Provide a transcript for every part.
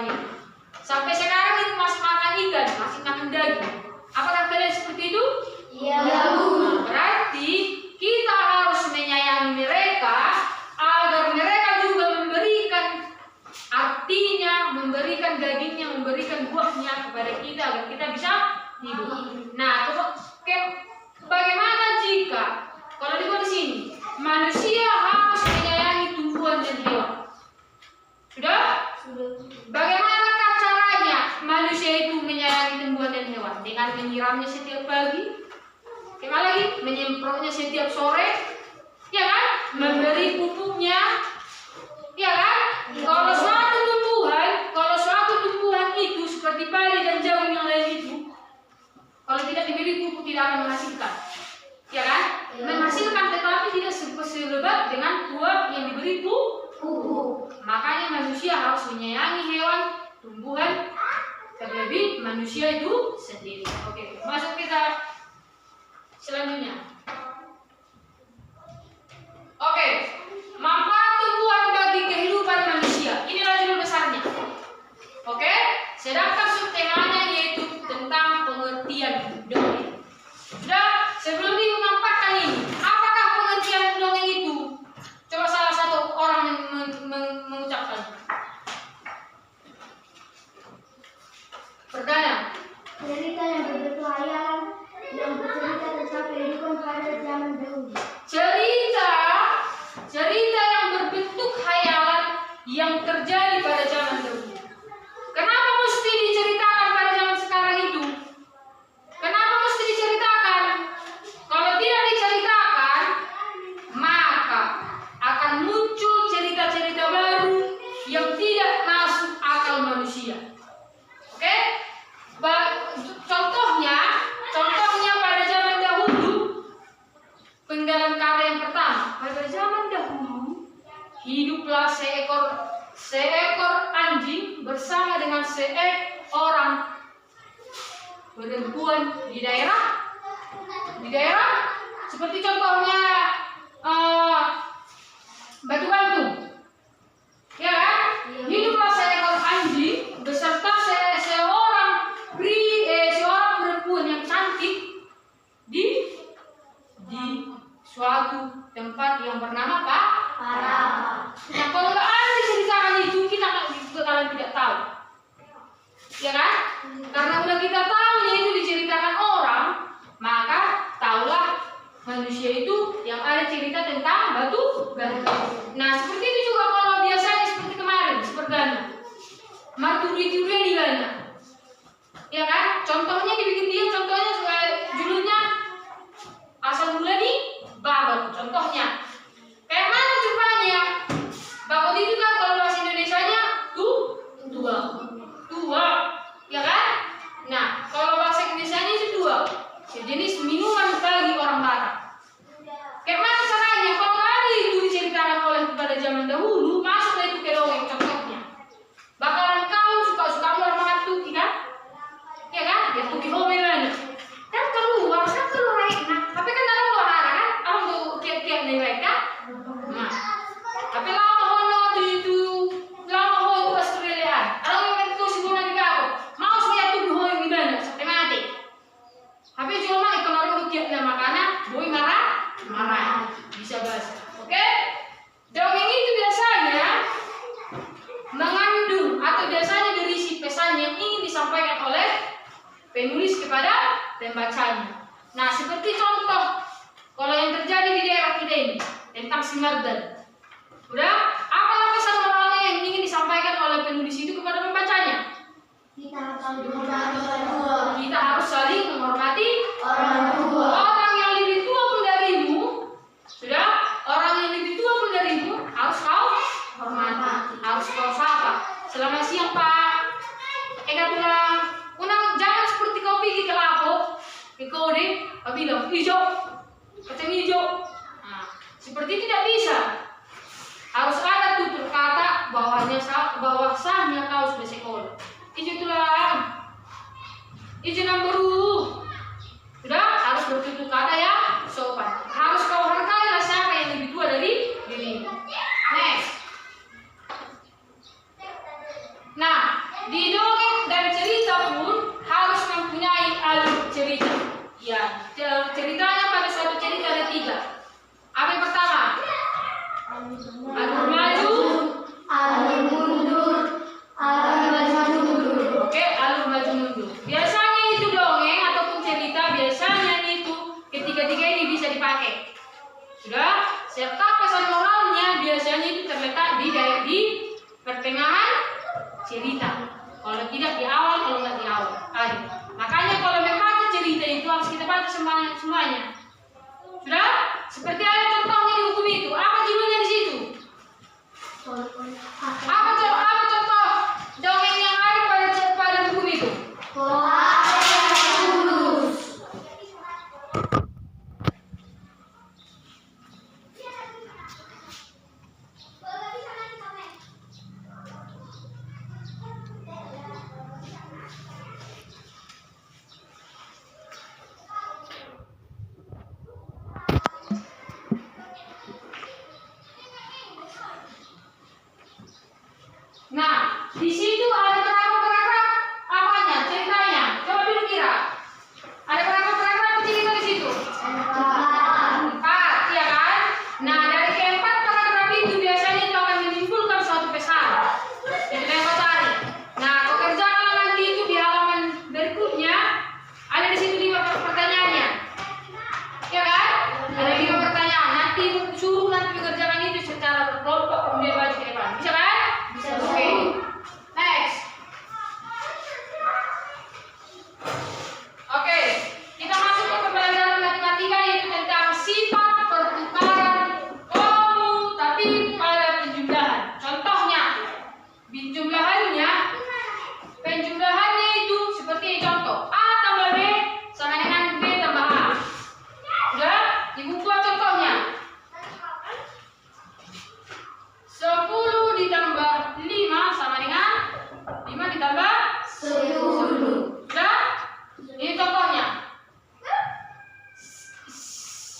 hewan itu. Sampai sekarang itu masih makan ikan, masih makan daging. Apakah kalian seperti itu? Iya. Berarti kita harus menyayangi mereka agar mereka juga memberikan, artinya memberikan dagingnya, memberikan buahnya kepada kita agar kita bisa hidup. Nah, bagaimana jika kalau di sini manusia harus menyayangi tumbuhan dan hewan? Sudah? Bagaimanakah caranya manusia itu menyayangi tumbuhan dan hewan? Dengan menyiramnya setiap pagi, lagi menyemprotnya setiap sore, ya kan? Memberi pupuknya, ya kan? Kalau suatu tumbuhan itu seperti padi dan jagung yang lain itu, kalau tidak diberi pupuk tidak akan menghasilkan, ya kan? Menghasilkan tetapi tidak selebat dengan buah yang diberi pupuk. Makanya manusia harus menyayangi hewan, tumbuhan, terlebih manusia itu sendiri. Oke, masuk kita selanjutnya. Oke, manfaat tumbuhan bagi kehidupan manusia. Inilah judul besarnya. Oke, sedangkan subtemanya yaitu tentang pengertian dongeng. Sudah, sebelum diungkapkan ini, apakah pengertian dongeng itu? Coba salah satu orang yang mengucapkan. Perdana. Cerita yang berbentuk hayalan yang bercerita tentang kehidupan pada zaman dahulu. Cerita yang berbentuk hayalan yang terjadi pada zaman dahulu. Kenapa mesti diceritakan pada zaman sekarang itu? Kenapa mesti diceritakan? Kalau tidak diceritakan, maka akan muncul cerita-cerita baru yang tidak masuk akal manusia. Oke? Contohnya pada zaman dahulu, penggalan kata yang pertama. Pada zaman dahulu, hiduplah seekor anjing bersama dengan seorang perempuan di daerah seperti contohnya Batu Gantung, ya kan? Hiduplah seekor anjing beserta seorang perempuan yang cantik di suatu tempat yang bernama Parang. Nah, kalau ada diceritakan itu kita kalian tidak tahu, ya kan? Karena udah kita tahu itu diceritakan orang, maka tahulah manusia itu yang ada cerita tentang Batu Gantung. Nah, seperti itu juga kalau biasanya seperti kemarin, sepergana Marturi-turi di mana, ya kan? Contohnya dibikin dia, contohnya judulnya asal mula di Babot. Contohnya kayak mana cupanya? Babot itu kan kalau bahasa Indonesianya tua, ya kan? Nah, kalau bahasa Indonesianya itu tua, sejenis minuman bagi orang Batak. Kayak mana caranya? Kalau tadi itu diceritakan oleh pada zaman dahulu, masuklah itu ke dongeng. Contohnya, bakalan kau suka-suka orang mengantuk, kan? Ya kan? Ya tuh dihome mana? Kan keluar nah, tapi kan orang luar kan? Orang tuh kiat-kiat nih mereka. Nah, tapi lama hono itu Australiaan. Orang yang itu sih bukan juga. Mau saya tuh dihome gimana? Sampai mati. Tapi cuma ikon orang kiat lah makanya boy marah. Bisa bahasa. Oke? Dongeng itu biasanya mengandung atau biasanya berisi pesan yang ingin disampaikan oleh penulis kepada pembacanya. Nah, seperti contoh kalau yang terjadi di daerah kita ini tentang si Mardan. Udah, apa pesan moralnya yang ingin disampaikan oleh penulis itu kepada pembacanya? Kita harus saling menghormati orang tua. Orang yang lebih tua pun darimu, sudah, orang yang lebih tua pun darimu harus kau hormati, harus kau sapa. Selamat siang Pak. Eka pulang. Jangan seperti kau pergi ke lapo, ke kode, kau bilang hijau, kacang hijau. Nah, seperti tidak bisa. Harus ada tutur kata bahwa sahnya kau sudah sekolah. Hijau tulang, hijau baru. Sudah harus bertutur kata ya sopan. Harus kau hargai siapa yang lebih tua dari dirimu. Next. Nah, cerita. Kalau tidak di awal, kalau nggak di awal. Makanya kalau membaca cerita itu harus kita baca semuanya. Sudah? Seperti ada contohnya di buku itu. Apa judulnya di situ? Apa contoh dongeng yang ada pada buku itu? Nah, di situ ada paragraf apanya? Ceritanya. Coba dulu kira. Ada paragraf cerita di situ? Empat, ya kan? Nah, dari keempat paragraf itu biasanya itu akan menimbulkan suatu pesan. Jadi lewat tadi. Nah, kau kerjakan nanti itu di halaman berikutnya. Ada di situ 5 pertanyaannya. Ya kan? Ada 5 pertanyaan. Nanti suruh nanti mengerjakan itu secara berkelompok kemudian baca ke depan. Bisa kan? Oke. Next. Oke, kita masuk ke pembelajaran matematika yaitu tentang sifat pertukaran komutatif pada penjumlahan. Contohnya, penjumlahannya itu seperti contoh A tambah B sama dengan B tambah A. Sudah? Ibu buat contohnya. 10 ditambah 5 sama dengan 5 ditambah 10. Sudah? Ini contohnya.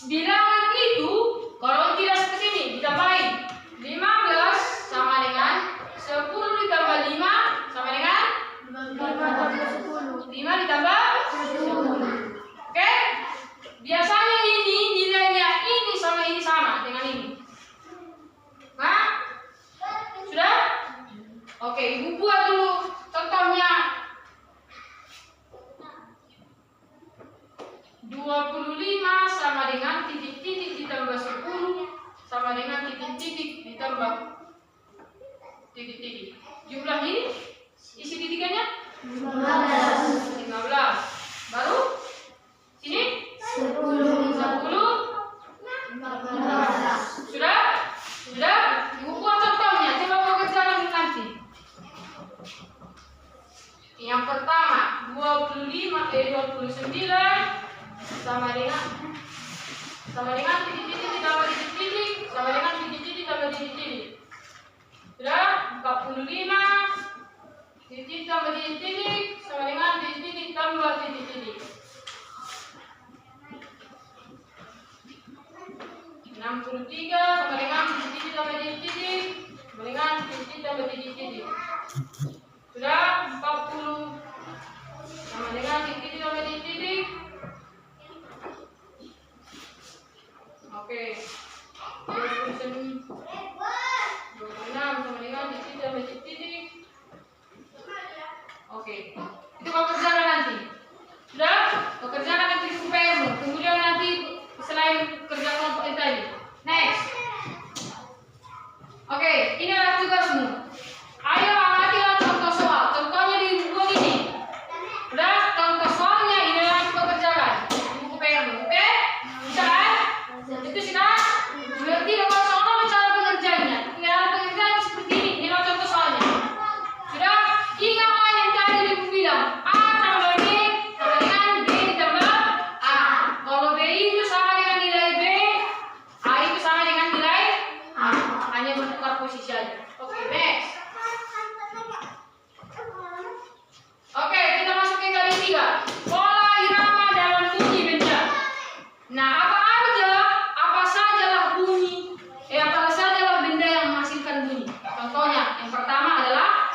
Bilangan itu kalau tidak seperti ini ditambahin 15 sama dengan 10 ditambah 5 sama dengan 5 ditambah 10. Oke? Biasanya ini nilainya ini sama dengan ini. Nah, sudah? Oke, ibu buat dulu contohnya. 25 sama dengan titik-titik ditambah 10 sama dengan titik-titik ditambah titik-titik. Jumlah ini isi titikannya 15. Baru sini 10 15. Sudah? Ibu buat contohnya. Coba kau kerjakan nanti. Yang pertama 29 sama dengan titik-titik ditambah titik-titik sama dengan titik-titik tambah titik-titik. Sudah? 45 titik tambah titik-titik sama dengan titik-titik tambah titik-titik. 63 sama dengan titik-titik tambah titik-titik sama dengan titik-titik tambah titik-titik. Sudah? 40 sama dengan titik-titik tambah titik-titik. Oke. 26 sama dengan titik tambah titik-titik. Oke. Itu kau kerjakan nanti. Sudah? Kau kerjakan nanti di PR-mu. Kemudian nanti selain kerja kelompok itu tadi. Next. Oke, ini adalah tugasmu. Ayo amatilah contoh soal. Contohnya di buku ini. Udah, contoh soalnya ini yang kau kerjakan di buku PR-mu. Oke? Bisa kan? Itu sih kan? Berarti kalau soalnya cara pengerjaannya. Cara pengerjaan seperti ini. Ini adalah contoh soalnya. Sudah? Ingat apa yang tadi ibu bilang. A tambah B sama dengan B ditambah A. Kalau B itu sama dengan nilai B, A itu sama dengan nilai A. Hanya bertukar posisi saja. Oke, next. Oke, kita masuk ke kali 3. Pola irama dalam bunyi benda. Nah, apa sajalah benda yang menghasilkan bunyi. Contohnya, yang pertama adalah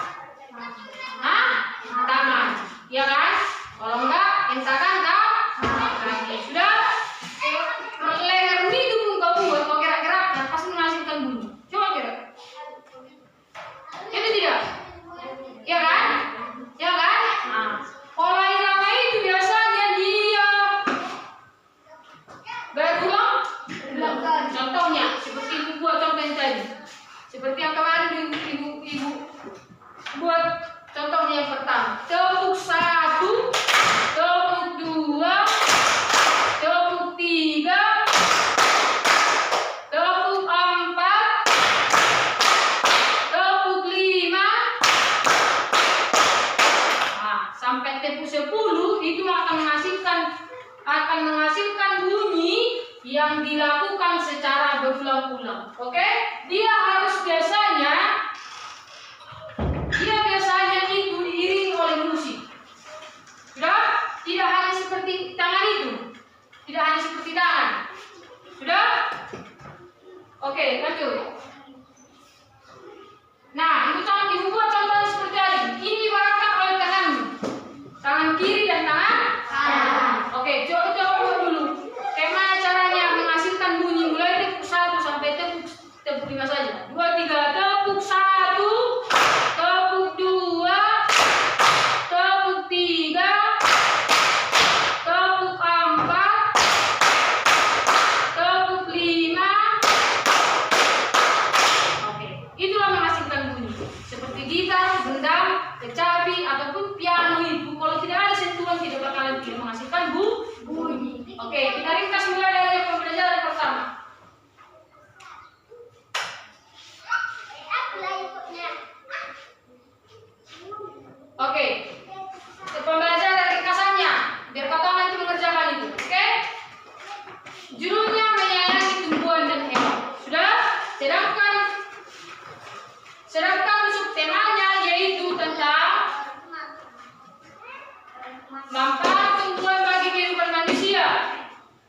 tangan. Ya kan? Kalau enggak, hentakan kaki. Sudah? Leher ini itu pun kau buat, kau gerak-gerakkan pasti menghasilkan bunyi. Coba gerak. Itu tidak? Ya kan? Ya kan? Nah, pola irama itu biasanya dia berulang. Contohnya, seperti ibu buat contoh yang tadi. Seperti yang kemarin ibu buat gitar, gendang, kecapi, ataupun piano itu kalau tidak ada sentuhan tidak bakalan tidak menghasilkan bunyi. Oke, kita ringkas mulai dari pembelajaran pertama. Oke, pembelajaran ringkasannya biar kau tahu nanti mengerjakan itu. Oke, judulnya menyayangi tumbuhan dan hewan. Sudah? Sedangkan untuk temanya yaitu tentang manfaat tumbuhan bagi kehidupan manusia.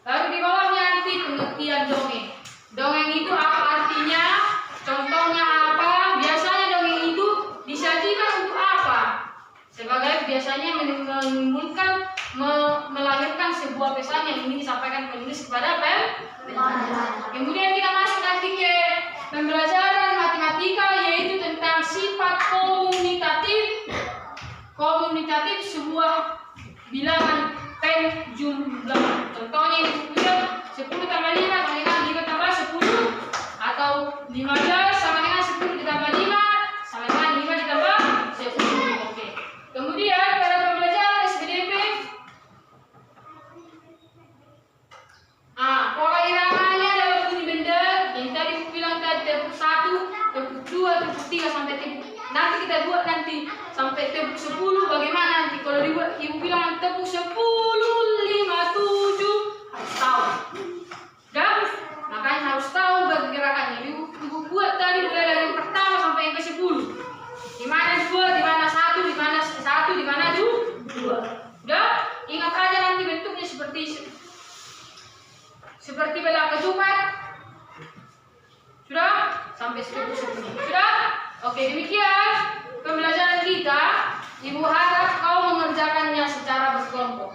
Lalu di bawahnya nanti pengertian dongeng. Dongeng itu apa artinya? Contohnya apa? Biasanya dongeng itu disajikan untuk apa? Sebagai biasanya menimbulkan, melahirkan sebuah pesan yang ingin disampaikan penulis kepada pembaca. Kemudian kita masuk nanti ke pembelajaran matematika yaitu tentang sifat komunitatif sebuah bilangan penjumlah. Contohnya itu 10 tambah 5 sama dengan 5 tambah 10, atau 15 sama dengan 10 ditambah 5 sama dengan 5 ditambah 10. Oke. Kemudian pada pembelajaran SPDP, pola iramanya dalam bunyi benda yang tadi aku bilang tadi, tepuk 1, tepuk 2, tepuk 3 sampai tepuk. Nanti kita buat nanti sampai tepuk 10 bagaimana nanti kalau dibuat ibu bilang tepuk 10, 5, 7 harus tahu. Dan makanya harus tahu gerakannya. Ibu buat tadi mulai dari yang pertama sampai yang ke-10. Di mana 2, di mana 1, di mana 1, di mana 2. Udah? Ingat aja nanti bentuknya seperti bela ketupat. Sudah? Sampai 10. Sudah? Oke, demikian pembelajaran kita. Ibu harap kau mengerjakannya secara berkelompok.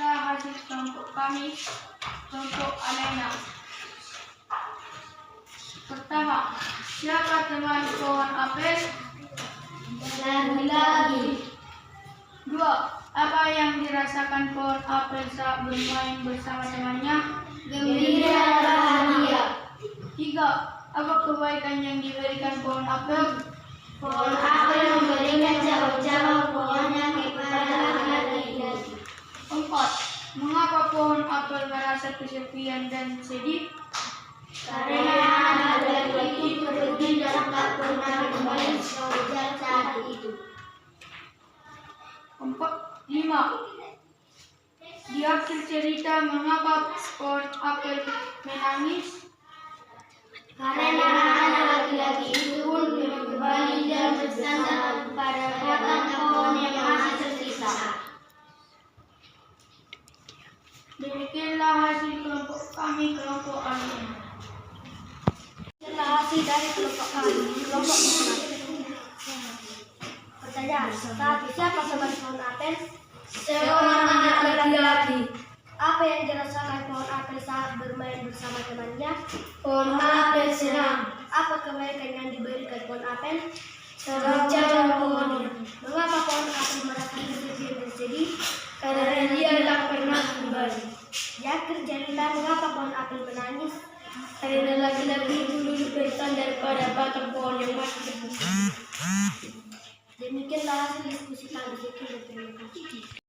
Hasil kelompok kami, kelompok Alena. Pertama, siapa teman pohon apel? Lagi. 2. Apa yang dirasakan pohon apel saat bermain bersama temannya? Gembira dan bahagia. 3. Apa kebaikan yang diberikan pohon apel? Pohon apel memberikan cabang-cabang pohonnya kepada laki-laki. 4. Mengapa pohon apel merasa kesepian dan sedih? Karena anak laki-laki itu pergi dan tak pernah kembali sejak saat itu. 5. Di akhir cerita, mengapa pohon apel menangis? Karena anak laki-laki itu pun kembali dan bersandar pada batang pohon yang masih tersisa. Demikianlah hasil kelompok kami, kelompok Alena. Inilah hasil dari kelompok kami, kelompok pertanyaan. Siapa teman pohon apel? Seorang anak laki-laki. Apa yang dirasakan pohon apel saat bermain bersama temannya? Pohon apel senang. Apa kebaikan yang diberikan pohon apel? Cabang pohonnya. Mengapa pohon apel merasa kesepian dan sedih? Karena dia tak pernah kembali. Di akhir cerita, mengapa pohon apel menangis? Karena laki-laki itu duduk bersandar pada batang pohon yang masih tersisa. Demikianlah hasil diskusi kami. Terima kasih.